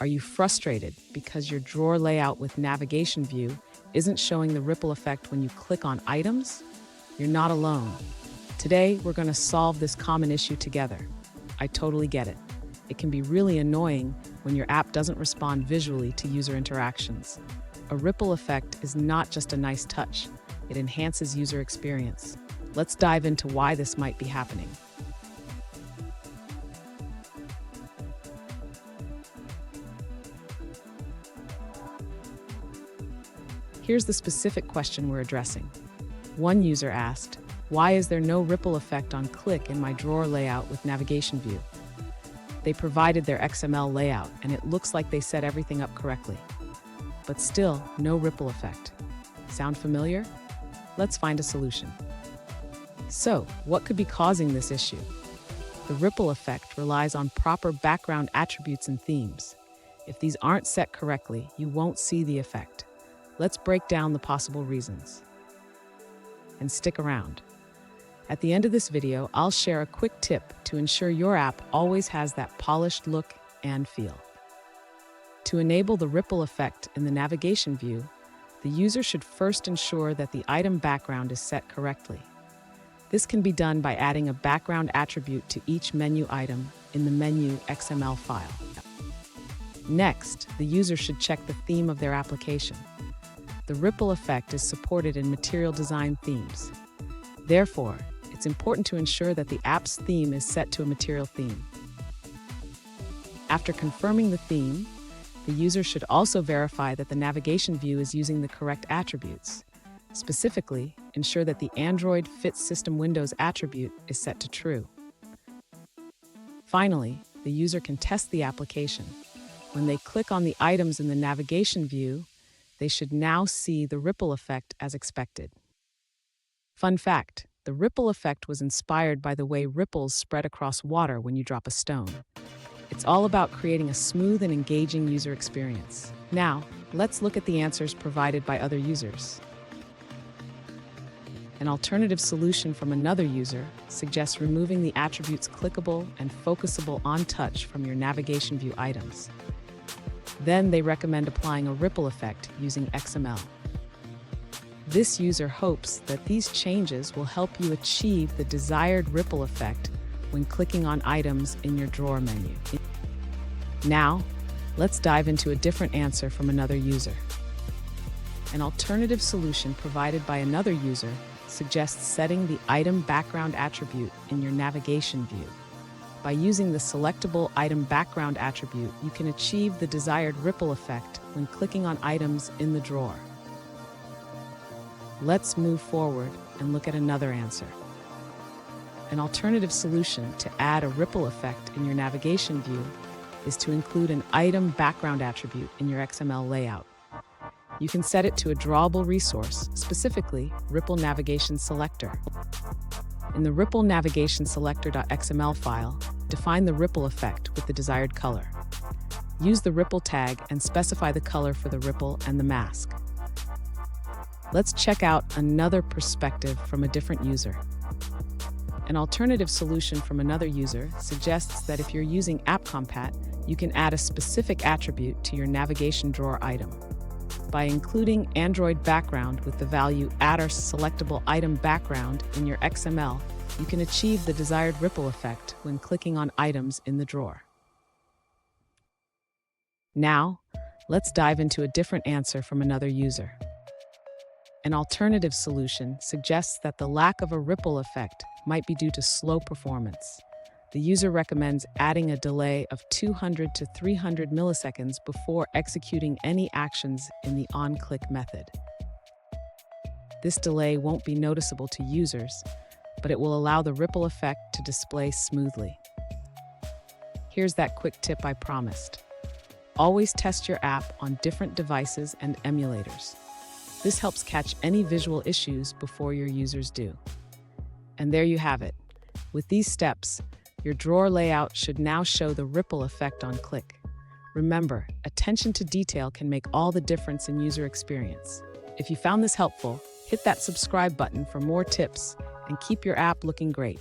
Are you frustrated because your drawer layout with Navigation View isn't showing the ripple effect when you click on items? You're not alone. Today, we're going to solve this common issue together. I totally get it. It can be really annoying when your app doesn't respond visually to user interactions. A ripple effect is not just a nice touch, it enhances user experience. Let's dive into why this might be happening. Here's the specific question we're addressing. One user asked, "Why is there no ripple effect on click in my drawer layout with Navigation View?" They provided their XML layout, and it looks like they set everything up correctly. But still, no ripple effect. Sound familiar? Let's find a solution. So, what could be causing this issue? The ripple effect relies on proper background attributes and themes. If these aren't set correctly, you won't see the effect. Let's break down the possible reasons. And stick around. At the end of this video, I'll share a quick tip to ensure your app always has that polished look and feel. To enable the ripple effect in the navigation view, the user should first ensure that the item background is set correctly. This can be done by adding a background attribute to each menu item in the menu XML file. Next, the user should check the theme of their application. The ripple effect is supported in material design themes. Therefore, it's important to ensure that the app's theme is set to a material theme. After confirming the theme, the user should also verify that the navigation view is using the correct attributes. Specifically, ensure that the Android Fits System Windows attribute is set to true. Finally, the user can test the application. When they click on the items in the navigation view, they should now see the ripple effect as expected. Fun fact, the ripple effect was inspired by the way ripples spread across water when you drop a stone. It's all about creating a smooth and engaging user experience. Now, let's look at the answers provided by other users. An alternative solution from another user suggests removing the attributes clickable and focusable on touch from your navigation view items. Then they recommend applying a ripple effect using XML. This user hopes that these changes will help you achieve the desired ripple effect when clicking on items in your drawer menu. Now, let's dive into a different answer from another user. An alternative solution provided by another user suggests setting the item background attribute in your navigation view. By using the selectable item background attribute, you can achieve the desired ripple effect when clicking on items in the drawer. Let's move forward and look at another answer. An alternative solution to add a ripple effect in your navigation view is to include an item background attribute in your XML layout. You can set it to a drawable resource, specifically Ripple Navigation Selector. In the Ripple Navigation Selector.xml file, define the ripple effect with the desired color. Use the ripple tag and specify the color for the ripple and the mask. Let's check out another perspective from a different user. An alternative solution from another user suggests that if you're using AppCompat, you can add a specific attribute to your navigation drawer item. By including Android background with the value @selectable item background in your XML, you can achieve the desired ripple effect when clicking on items in the drawer. Now, let's dive into a different answer from another user. An alternative solution suggests that the lack of a ripple effect might be due to slow performance. The user recommends adding a delay of 200 to 300 milliseconds before executing any actions in the on-click method. This delay won't be noticeable to users, but it will allow the ripple effect to display smoothly. Here's that quick tip I promised. Always test your app on different devices and emulators. This helps catch any visual issues before your users do. And there you have it. With these steps, your drawer layout should now show the ripple effect on click. Remember, attention to detail can make all the difference in user experience. If you found this helpful, hit that subscribe button for more tips and keep your app looking great.